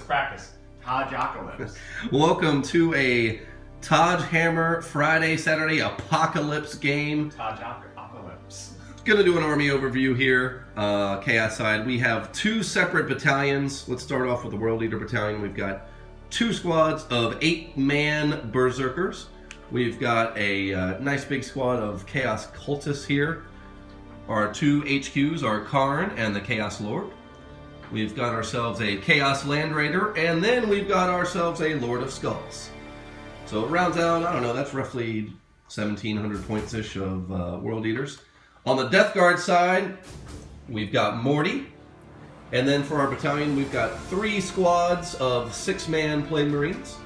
practice. Taj-ocalypse. Welcome to a Taj Hammer Friday, Saturday Apocalypse game. Taj-ocalypse. Gonna do an army overview here, Chaos side. We have two separate battalions. Let's start off with the World Eater Battalion. We've got two squads of 8-man Berserkers. We've got a nice big squad of Chaos Cultists here. Our two HQs are Karn and the Chaos Lord. We've got ourselves a Chaos Land Raider, and then we've got ourselves a Lord of Skulls. So it rounds out, I don't know, that's roughly 1,700 points-ish of World Eaters. On the Death Guard side, we've got Morty. And then for our battalion, we've got 3 squads of 6-man Plague Marines.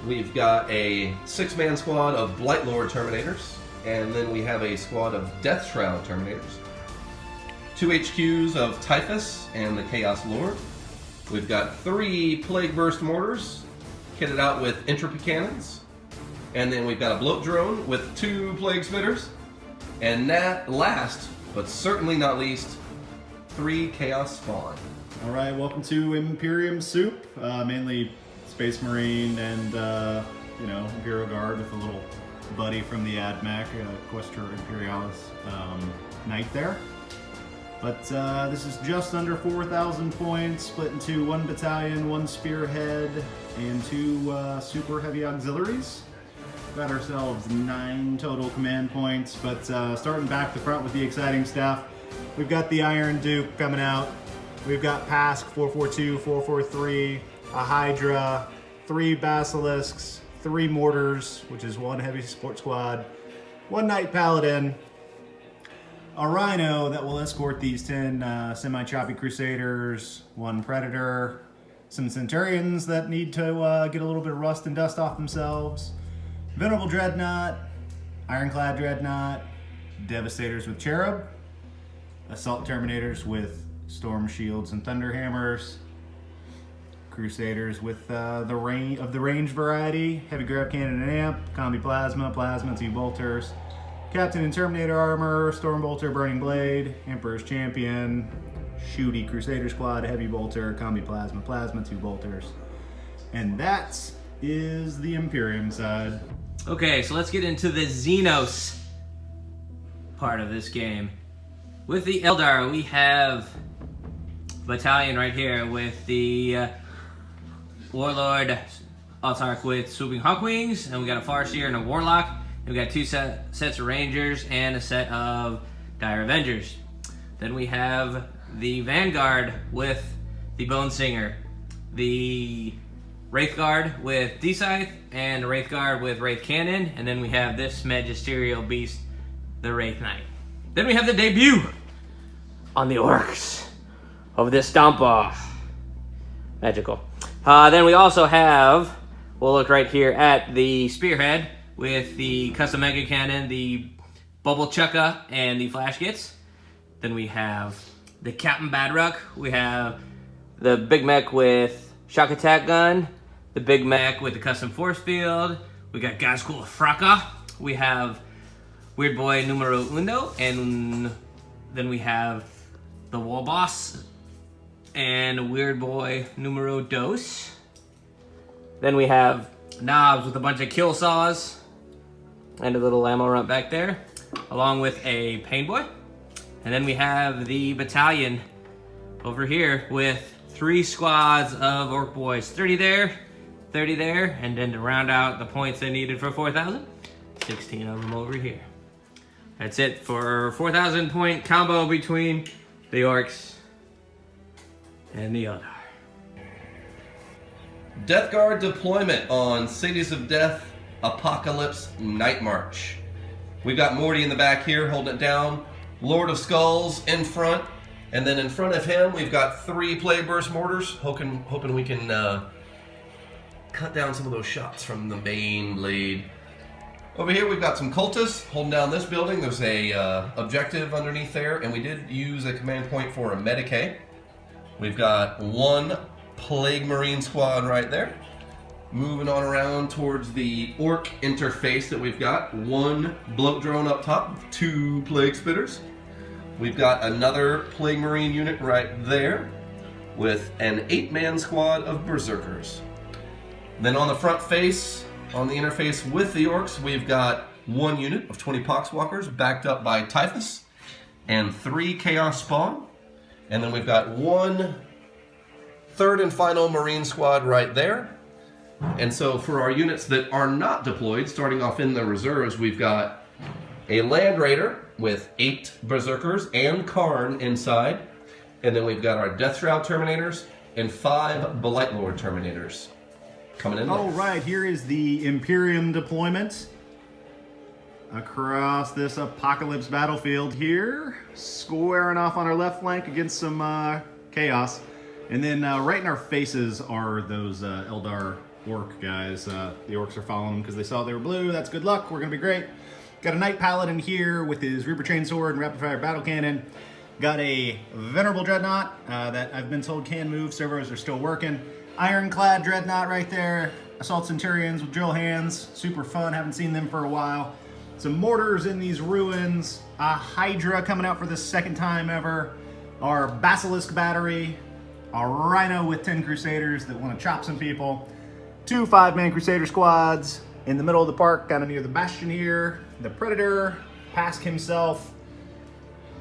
We've got a 6-man squad of Blightlord Terminators. And then we have a squad of Death Shroud Terminators. 2 HQs of Typhus and the Chaos Lord. We've got 3 Plague Burst Mortars, kitted out with Entropy Cannons. And then we've got a Bloat Drone with 2 Plague Spitters. And that last, but certainly not least, 3 Chaos Spawn. Alright, welcome to Imperium Soup. Mainly Space Marine and, Imperial Guard with a little buddy from the AdMech, Questor Imperialis Knight there. But this is just under 4,000 points, split into 1 battalion, 1 spearhead, and 2 super heavy auxiliaries. Got ourselves 9 total command points, but starting back to front with the exciting stuff, we've got the Iron Duke coming out. We've got Pask 442, 443, a Hydra, 3 Basilisks, 3 Mortars, which is 1 heavy support squad, 1 Knight Paladin, a Rhino that will escort these 10 semi-choppy Crusaders, 1 Predator, some Centurions that need to get a little bit of rust and dust off themselves, Venerable Dreadnought, Ironclad Dreadnought, Devastators with Cherub, Assault Terminators with Storm Shields and Thunderhammers, Crusaders with the range variety, Heavy Grav Cannon and Amp, Combi Plasma, Plasma, 2 Bolters, Captain and Terminator Armor, Storm Bolter, Burning Blade, Emperor's Champion, Shooty Crusader Squad, Heavy Bolter, Combi Plasma, Plasma, 2 Bolters. And that is the Imperium side. Okay, so let's get into the Xenos part of this game. With the Eldar, we have a battalion right here with the Warlord Autarch with Swooping Hawkwings, and we got a Farseer and a Warlock. And we got 2 sets of Rangers and a set of Dire Avengers. Then we have the Vanguard with the Bone Singer, the Wraith Guard with D-Scythe, and a Wraith Guard with Wraith Cannon, and then we have this magisterial beast, the Wraith Knight. Then we have the debut on the Orcs of the Stomp-Off. Magical. Then we also have, we'll look right here at the Spearhead with the Custom Mega Cannon, the Bubble Chukka, and the Flash Kits. Then we have the Captain Badrock. We have the Big Mech with Shock Attack Gun, the Big Mech with the Custom Force Field. We got Gazkul Fraka. We have Weird Boy Numero Uno, and then we have the Wall Boss and Weird Boy Numero Dos. Then we have Knobs with a bunch of Kill Saws and a little ammo rump back there, along with a Pain Boy. And then we have the battalion over here with 3 squads of Orc Boys. 30 there, 30 there, and then to round out the points they needed for 4,000, 16 of them over here. That's it for 4,000 point combo between the Orcs and the Eldar. Death Guard deployment on Cities of Death Apocalypse Night March. We've got Morty in the back here holding it down, Lord of Skulls in front, and then in front of him we've got 3 Plague Burst Mortars, hoping we can cut down some of those shots from the Bane Blade. Over here we've got some Cultists holding down this building. There's a objective underneath there, and we did use a command point for a Medicae. We've got 1 Plague Marine squad right there. Moving on around towards the Orc interface that we've got. 1 Bloat Drone up top, 2 Plague Spitters. We've got another Plague Marine unit right there. with an 8-man squad of Berserkers. Then on the front face, on the interface with the Orcs, we've got 1 unit of 20 Poxwalkers backed up by Typhus and 3 Chaos Spawn. And then we've got 1 third and final Marine squad right there. And so for our units that are not deployed, starting off in the reserves, we've got a Land Raider with 8 Berserkers and Karn inside. And then we've got our Death Shroud Terminators and 5 Blight Lord Terminators coming in. All right, here is the Imperium deployment across this apocalypse battlefield here. Squaring off on our left flank against some chaos. And then right in our faces are those Eldar Orc guys. The Orcs are following them because they saw they were blue. That's good luck. We're going to be great. Got a Knight Paladin here with his Reaper Chainsword and Rapid Fire Battle Cannon. Got a Venerable Dreadnought that I've been told can move. Servos are still working. Ironclad Dreadnought right there. Assault Centurions with drill hands. Super fun. Haven't seen them for a while. Some mortars in these ruins. A Hydra coming out for the 2nd time ever. Our Basilisk Battery. A Rhino with 10 Crusaders that want to chop some people. 2 5-man Crusader squads. In the middle of the park, kind of near the Bastion here. The Predator. Pask himself.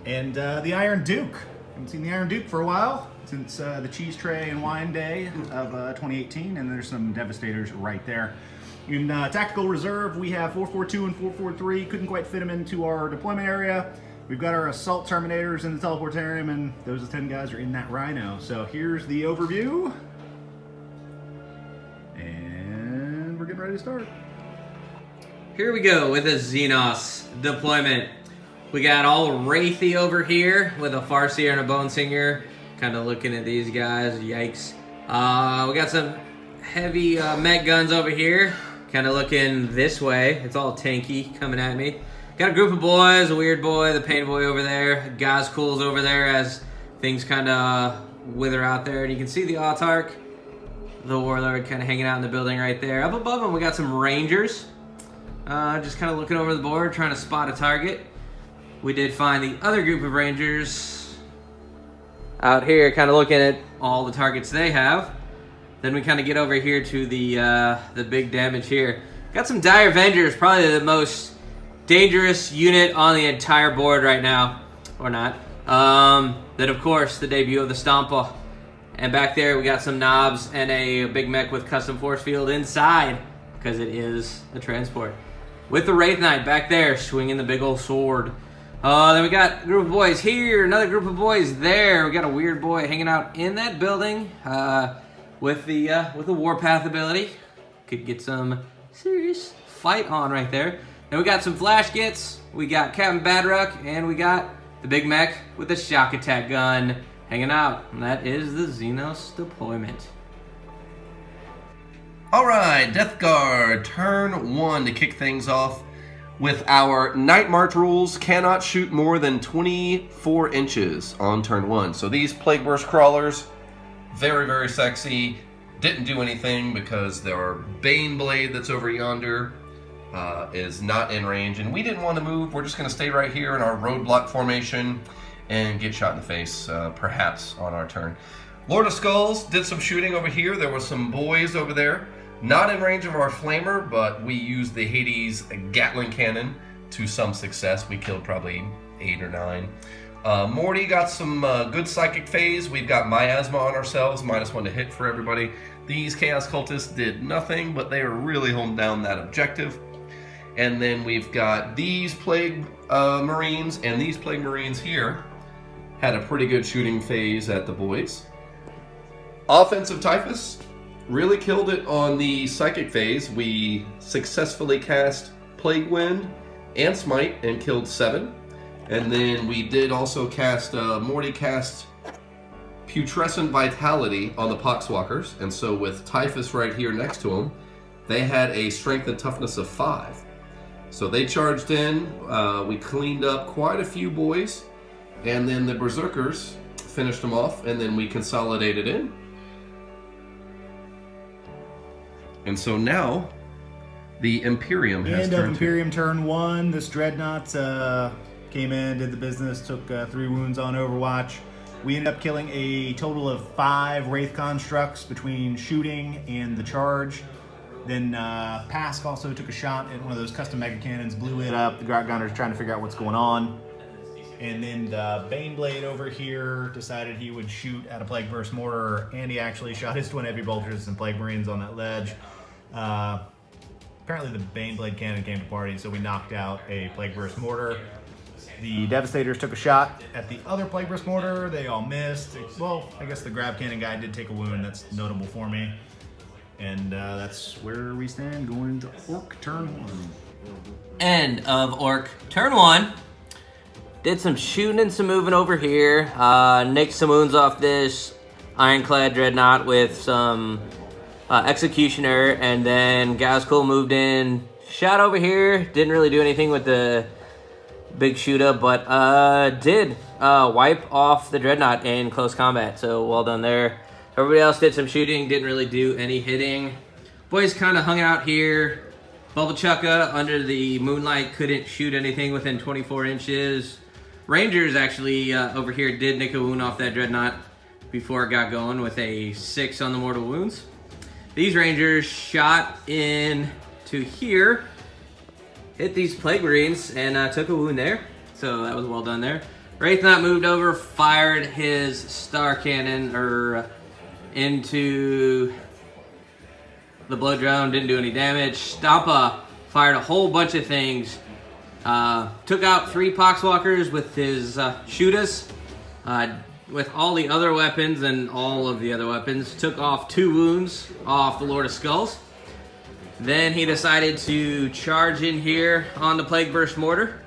And the Iron Duke. Haven't seen the Iron Duke for a while, since the Cheese Tray and Wine Day of 2018, and there's some Devastators right there. In Tactical Reserve, we have 442 and 443. Couldn't quite fit them into our deployment area. We've got our Assault Terminators in the Teleportarium, and those 10 guys are in that Rhino. So here's the overview. And we're getting ready to start. Here we go with a Xenos deployment. We got all Wraithy over here with a Farseer and a Bone Singer. Kind of looking at these guys. Yikes. We got some heavy mech guns over here. Kind of looking this way. It's all tanky coming at me. Got a group of boys. A Weird Boy, the Pain Boy over there. Gazkul's over there as things kind of wither out there. And you can see the Autarch, the Warlord, kind of hanging out in the building right there. Up above them, we got some Rangers. Just kind of looking over the board, trying to spot a target. We did find the other group of Rangers out here, kind of looking at all the targets they have. Then we kind of get over here to the big damage here. Got some Dire Vengers, probably the most dangerous unit on the entire board right now, or not. Then of course the debut of the Stompa, and back there we got some knobs and a big mech with custom force field inside because it is a transport. With the Wraith Knight back there swinging the big old sword. Then we got a group of boys here, another group of boys there. We got a Weird Boy hanging out in that building with the Warpath ability. Could get some serious fight on right there. Then we got some Flash Gits. We got Captain Badrock, and we got the big mech with the shock attack gun hanging out. And that is the Xenos deployment. All right, Death Guard, turn 1 to kick things off. With our Night March rules, cannot shoot more than 24 inches on turn 1. So these Plague Burst Crawlers, very, very sexy. Didn't do anything because their Bane Blade that's over yonder is not in range. And we didn't want to move. We're just going to stay right here in our roadblock formation and get shot in the face, perhaps, on our turn. Lord of Skulls did some shooting over here. There were some boys over there. Not in range of our Flamer, but we used the Hades Gatling Cannon to some success. We killed probably 8 or 9. Morty got some good Psychic Phase. We've got Miasma on ourselves, -1 to hit for everybody. These Chaos Cultists did nothing, but they are really holding down that objective. And then we've got these Plague Marines, and these Plague Marines here had a pretty good shooting phase at the boys. Offensive Typhus really killed it on the Psychic Phase. We successfully cast Plague Wind and Smite and killed 7. And then we did also cast, Morty cast Putrescent Vitality on the Poxwalkers. And so with Typhus right here next to them, they had a Strength and Toughness of 5. So they charged in, we cleaned up quite a few boys, and then the Berserkers finished them off, and then we consolidated in. And so now, the Imperium has End of turned Imperium turn 1. This Dreadnought came in, did the business, took 3 wounds on Overwatch. We ended up killing a total of 5 Wraith constructs between shooting and the charge. Then Pask also took a shot at one of those custom mega cannons, blew it up. The Grot Gunner's trying to figure out what's going on. And then the Baneblade over here decided he would shoot at a Plague Burst Mortar, and he actually shot his Twin Heavy Bolters and Plague Marines on that ledge. Apparently the Baneblade cannon came to party, so we knocked out a Plague Burst Mortar. The Devastators took a shot at the other Plague Burst Mortar. They all missed. Well, I guess the Grab Cannon guy did take a wound. That's notable for me. And that's where we stand going into Orc turn 1. End of Orc turn 1. Did some shooting and some moving over here. Nicked some wounds off this Ironclad Dreadnought with some Executioner, and then Gazkul moved in, shot over here. Didn't really do anything with the big shooter, but did wipe off the Dreadnought in close combat, so well done there. Everybody else did some shooting, didn't really do any hitting. Boys kind of hung out here. Bubble Chukka under the moonlight couldn't shoot anything within 24 inches. Rangers actually over here did nick a wound off that Dreadnought before it got going with a 6 on the mortal wounds. These Rangers shot in to here, hit these Plague Marines, and took a wound there. So that was well done there. Wraithnot moved over, fired his Star Cannon into the Blood Drone, didn't do any damage. Stampa fired a whole bunch of things. Took out 3 Poxwalkers with his Shooters. With all the other weapons and all of the other weapons. Took off 2 wounds off the Lord of Skulls. Then he decided to charge in here on the Plague Burst Mortar.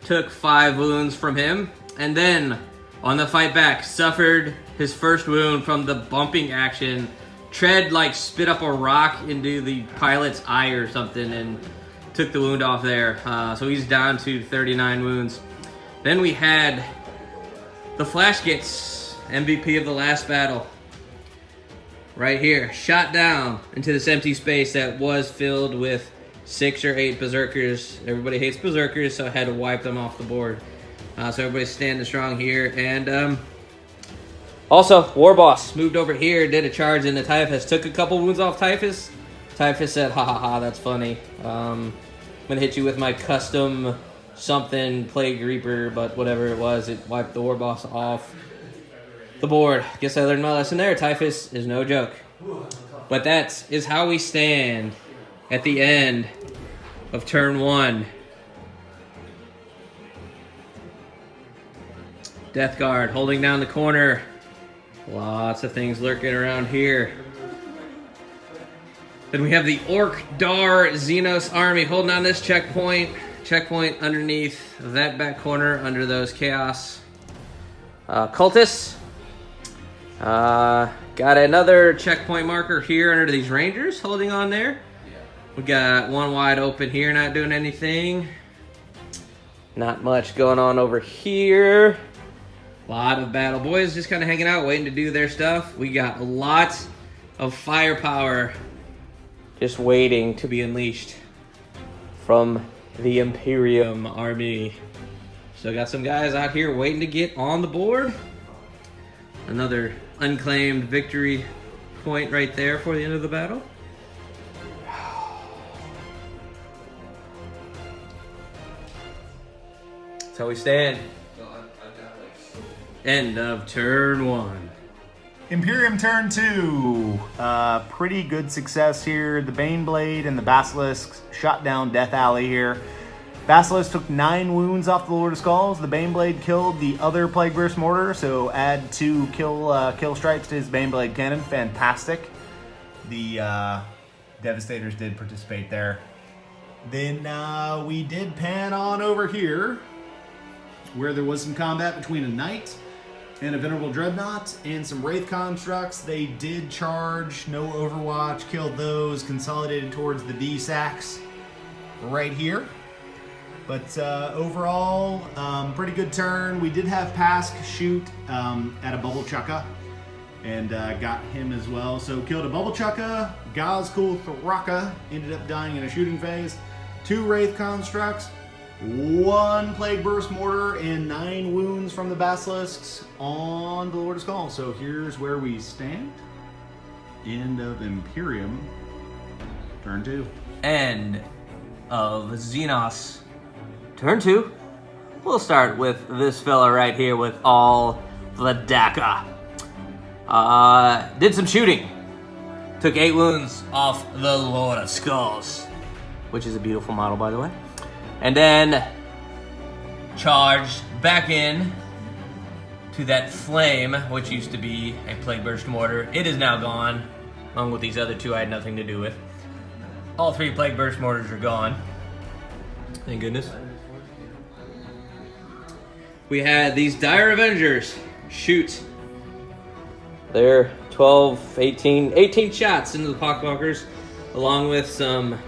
Took 5 wounds from him. And then, on the fight back, suffered his first wound from the bumping action. Tread, like, spit up a rock into the pilot's eye or something and took the wound off there. So he's down to 39 wounds. Then we had the Flashgits, MVP of the last battle. Right here, shot down into this empty space that was filled with 6 or 8 Berserkers. Everybody hates Berserkers, so I had to wipe them off the board. So everybody's standing strong here. And also, Warboss moved over here, did a charge into Typhus. Took a couple wounds off Typhus. Typhus said, ha ha ha, that's funny. I'm gonna hit you with my custom something Plague Reaper, but whatever it was, it wiped the Warboss off the board. Guess I learned my lesson there. Typhus is no joke. But that is how we stand at the end of turn 1. Death Guard holding down the corner. Lots of things lurking around here. Then we have the Orc Dar Xenos army holding down this checkpoint. Checkpoint underneath that back corner under those Chaos Cultists. Got another checkpoint marker here under these Rangers holding on there. We got one wide open here, not doing anything. Not much going on over here. A lot of battle boys just kind of hanging out, waiting to do their stuff. We got a lot of firepower just waiting to be unleashed from the Imperium army. So got some guys out here waiting to get on the board. Another unclaimed victory point right there for the end of the battle. That's how we stand. End of turn 1. Imperium turn 2. Pretty good success here. The Baneblade and the Basilisk shot down Death Alley here. Basilisk took 9 wounds off the Lord of Skulls. The Baneblade killed the other Plague Burst Mortar, so add 2 kill strikes to his Baneblade cannon. Fantastic. The Devastators did participate there. Then we did pan on over here, where there was some combat between a Knight and a Venerable Dreadnought and some Wraith Constructs. They did charge, no Overwatch, killed those, consolidated towards the D-Sacks right here. But overall, pretty good turn. We did have Pask shoot at a Bubble Chukka and got him as well. So killed a Bubble Chukka, Gazkul Thraka ended up dying in a shooting phase, 2 Wraith Constructs, 1 Plague Burst Mortar and 9 wounds from the Basilisks on the Lord of Skulls. So here's where we stand. End of Imperium. Turn 2. End of Xenos. Turn 2. We'll start with this fella right here with all the DACA. Did some shooting. Took 8 wounds off the Lord of Skulls, which is a beautiful model, by the way. And then charged back in to that flame, which used to be a Plague Burst Mortar. It is now gone, along with these other 2 I had nothing to do with. All 3 Plague Burst Mortars are gone. Thank goodness. We had these Dire Avengers shoot their 12, 18 shots into the Pockwalkers, along with some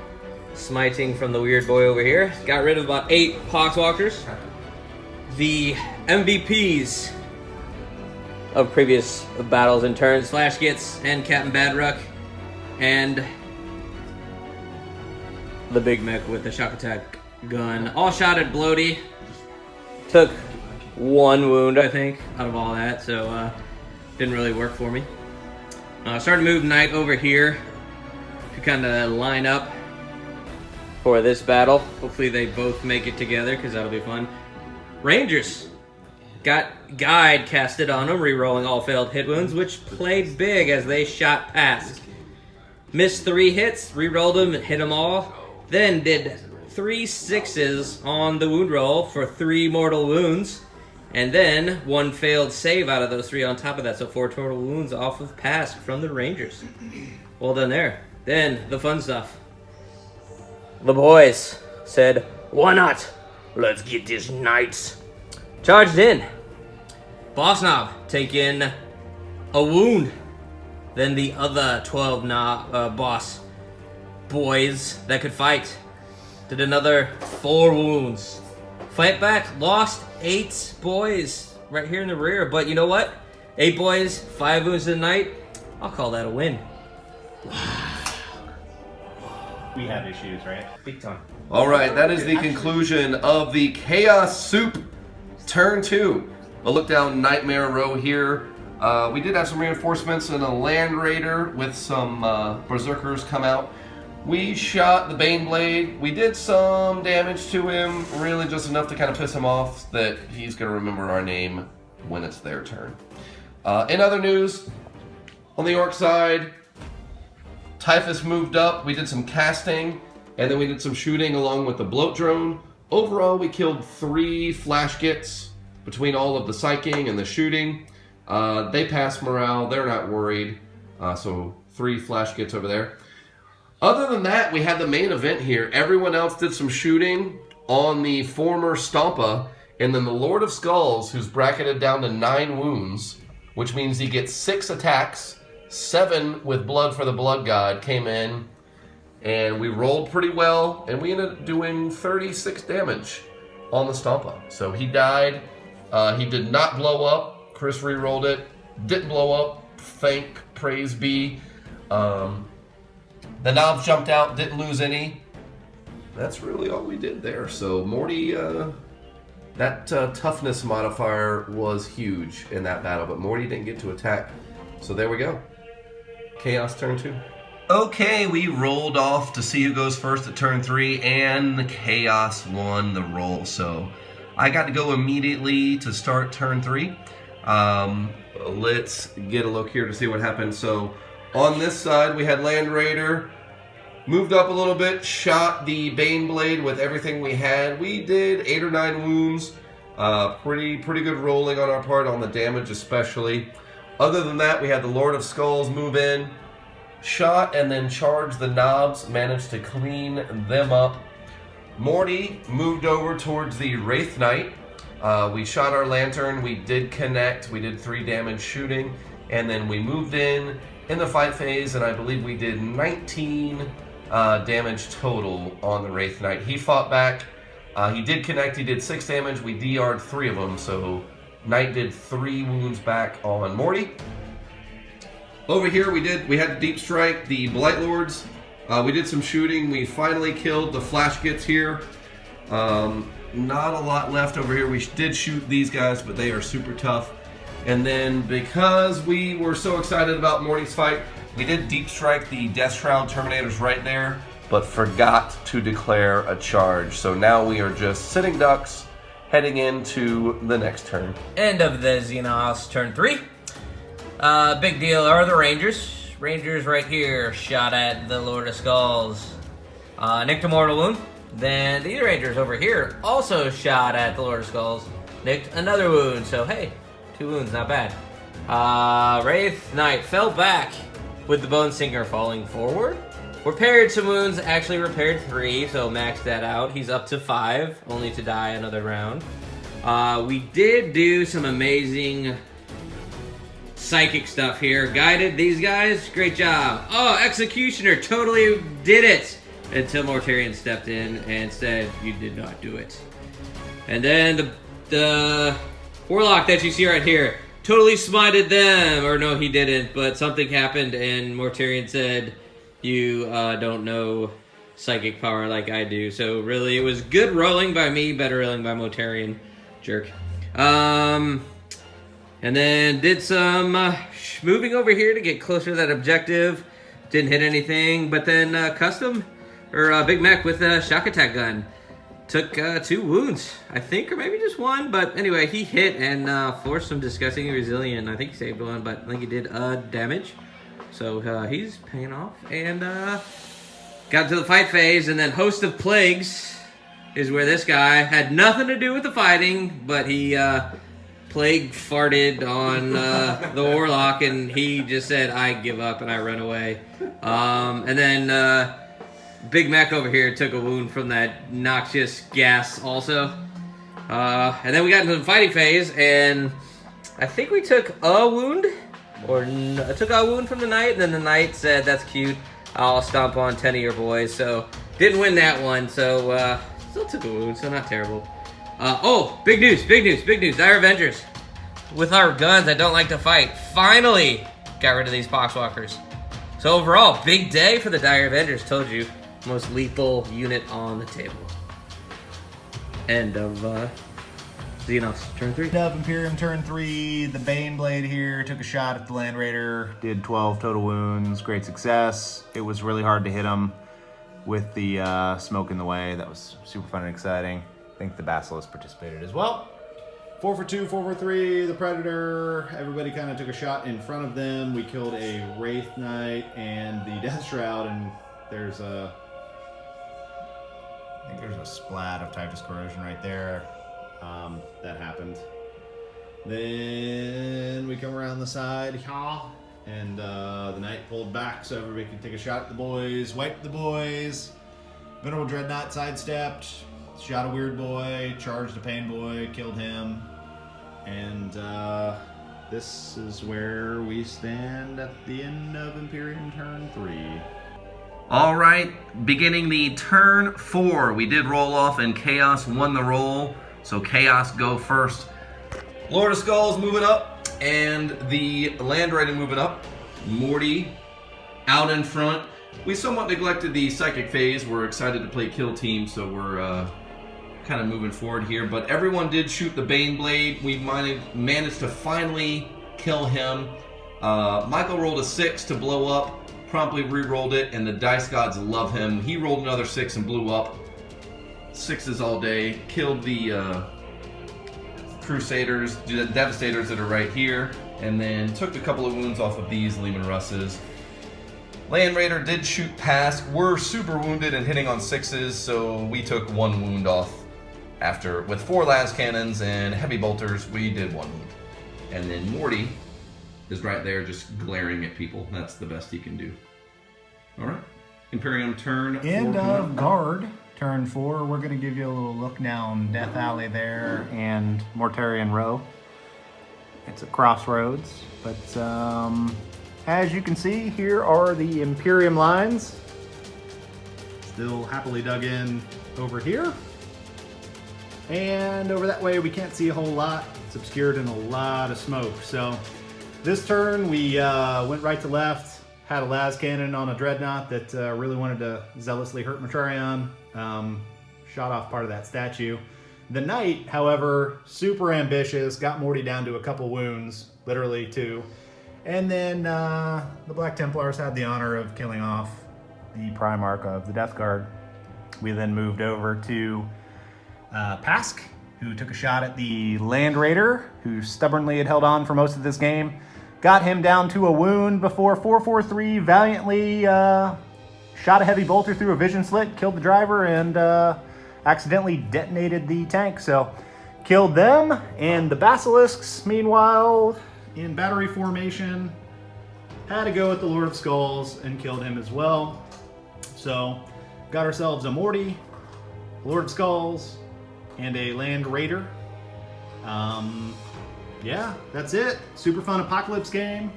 smiting from the weird boy over here. Got rid of about 8 Poxwalkers. The MVPs of previous battles and turns, Flash Gits and Captain Badruck, and the Big Mech with the shock attack gun. All shot at Bloaty. Took 1 wound, I think, out of all that, so didn't really work for me. Starting to move Knight over here to kind of line up for this battle. Hopefully they both make it together, because that'll be fun. Rangers got Guide casted on them, re-rolling all failed hit wounds, which played big as they shot past. Missed 3 hits, re-rolled them, hit them all. Then did 3 6s on the wound roll for 3 mortal wounds. And then 1 failed save out of those 3 on top of that, so 4 total wounds off of Pask from the Rangers. Well done there. Then, the fun stuff. The boys said, why not? Let's get these Knights. Charged in. Boss Knob taking a wound. Then the other 12 boss boys that could fight did another 4 wounds. Fight back, lost 8 boys right here in the rear. But you know what? 8 boys, 5 wounds to the Knight. I'll call that a win. We have issues, right? Big time. All right, that is the conclusion of the Chaos Soup Turn 2. A look down Nightmare Row here. We did have some reinforcements and a Land Raider with some Berserkers come out. We shot the Baneblade. We did some damage to him, really just enough to kind of piss him off that he's going to remember our name when it's their turn. In other news, on the Orc side, Typhus moved up. We did some casting, and then we did some shooting along with the Bloat Drone. Overall, we killed 3 Flash Gits between all of the psyching and the shooting. They passed morale. They're not worried. So 3 Flash Gits over there. Other than that, we had the main event here. Everyone else did some shooting on the former Stompa, and then the Lord of Skulls, who's bracketed down to 9 wounds, which means he gets 6 attacks, 7 with Blood for the Blood God, came in, and we rolled pretty well, and we ended up doing 36 damage on the Stompa. So he died. He did not blow up. Chris re-rolled it. Didn't blow up. Praise be. The knobs jumped out, didn't lose any. That's really all we did there. So Morty, that toughness modifier was huge in that battle, but Morty didn't get to attack. So there we go. Chaos turn 2. Okay, we rolled off to see who goes first at turn 3, and the Chaos won the roll. So I got to go immediately to start turn 3. Let's get a look here to see what happened. So on this side, we had Land Raider, moved up a little bit, shot the Baneblade with everything we had. We did 8 or 9 wounds. Pretty good rolling on our part on the damage especially. Other than that, we had the Lord of Skulls move in, shot and then charged the knobs, managed to clean them up. Morty moved over towards the Wraith Knight. We shot our Lantern, we did connect, we did 3 damage shooting, and then we moved in the fight phase, and I believe we did 19 damage total on the Wraith Knight. He fought back, he did connect, he did 6 damage, we DR'd 3 of them, so Knight did 3 wounds back on Morty. Over here we had Deep Strike, the Blight Lords. We did some shooting, we finally killed the Flash Gits here. Not a lot left over here. We did shoot these guys, but they are super tough. And then because we were so excited about Morty's fight, we did deep strike the Death Shroud Terminators right there, but forgot to declare a charge. So now we are just sitting ducks, heading into the next turn. End of the Xenos turn 3. Big deal are the Rangers. Rangers right here shot at the Lord of Skulls. Nicked a mortal wound. Then these Rangers over here also shot at the Lord of Skulls. Nicked another wound. So hey, 2 wounds, not bad. Wraith Knight fell back with the Bone Singer falling forward. Repaired some wounds, actually repaired 3, so maxed that out. He's up to 5, only to die another round. We did do some amazing psychic stuff here. Guided these guys, great job. Oh, Executioner totally did it! Until Mortarion stepped in and said, you did not do it. And then the Warlock that you see right here totally smited them. Or no, he didn't, but something happened and Mortarion said, you don't know psychic power like I do. So really, it was good rolling by me, better rolling by Mortarion. Jerk. And then did some moving over here to get closer to that objective. Didn't hit anything, but then Big Mac with a shock attack gun. Took 2 wounds, I think, or maybe just 1. But anyway, he hit and forced some disgusting resilient. I think he saved 1, but I think he did damage. So he's paying off. And got to the fight phase, and then Host of Plagues is where this guy had nothing to do with the fighting, but he plague farted on the Warlock, and he just said, I give up, and I run away. And then Big Mac over here took a wound from that noxious gas also. And then we got into the fighting phase, and I think we took a wound, I took a wound from the Knight, and then the Knight said, that's cute, I'll stomp on 10 of your boys. So didn't win that one, so still took a wound, so not terrible. Big news. Dire Avengers. With our guns, I don't like to fight. Finally got rid of these Poxwalkers. So overall, big day for the Dire Avengers. Told you, most lethal unit on the table. End of Xenos turn 3. End of Imperium turn 3. The Baneblade here took a shot at the Land Raider. Did 12 total wounds. Great success. It was really hard to hit him with the smoke in the way. That was super fun and exciting. I think the Basilisk participated as well. 4 for 2, 4 for 3, the Predator. Everybody kind of took a shot in front of them. We killed a Wraith Knight and the Death Shroud, and there's a... I think there's a splat of Typhus Corrosion right there. That happened. Then we come around the side, and the Knight pulled back so everybody could take a shot at the boys, wiped the boys. Venerable Dreadnought sidestepped, shot a Weird Boy, charged a Pain Boy, killed him. And this is where we stand at the end of Imperium turn 3. All right, beginning the turn 4, we did roll off and Chaos won the roll. So Chaos go first. Lord of Skulls moving up and the Land Raider moving up. Morty out in front. We somewhat neglected the Psychic phase. We're excited to play Kill Team, so we're kind of moving forward here. But everyone did shoot the Baneblade. We managed to finally kill him. Michael rolled a 6 to blow up. Promptly re-rolled it, and the Dice Gods love him. He rolled another 6 and blew up. 6s all day. Killed the Crusaders, the Devastators that are right here, and then took a couple of wounds off of these Lehman Russes. Land Raider did shoot past. We're super wounded and hitting on 6s, so we took 1 wound off. After, with 4 las cannons and heavy bolters, we did 1 wound. And then Morty is right there just glaring at people. That's the best he can do. All right. Imperium turn 4. End of Guard turn 4. We're going to give you a little look down Death Alley there and Mortarion Row. It's a crossroads, but as you can see, here are the Imperium lines. Still happily dug in over here. And over that way, we can't see a whole lot. It's obscured in a lot of smoke. So this turn, we went right to left, had a las cannon on a Dreadnought that really wanted to zealously hurt Mortarion. shot off part of that statue. The Knight, however, super ambitious, got Morty down to a couple wounds, literally 2. And then the Black Templars had the honor of killing off the Primarch of the Death Guard. We then moved over to Pask, who took a shot at the Land Raider, who stubbornly had held on for most of this game. Got him down to a wound before 443 valiantly shot a heavy bolter through a vision slit, killed the driver, and accidentally detonated the tank. So killed them, and the Basilisks, meanwhile, in battery formation, had to go at the Lord of Skulls and killed him as well. So got ourselves a Morty, Lord of Skulls, and a Land Raider. Yeah, that's it. Super fun Apocalypse game.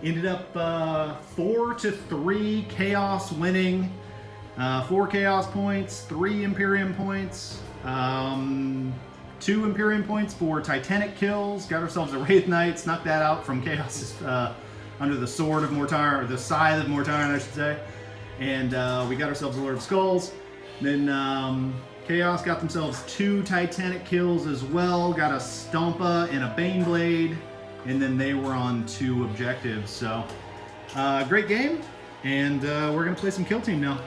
Ended up 4-3 Chaos winning. 4 Chaos points, 3 Imperium points, 2 Imperium points for Titanic kills. Got ourselves a Wraith Knight, snuck that out from Chaos under the Sword of Mortar, or the Scythe of Mortar, I should say. And we got ourselves a Lord of Skulls. Then Chaos got themselves 2 Titanic kills as well. Got a Stompa and a Baneblade. And then they were on 2 objectives. So, great game. And we're going to play some Kill Team now.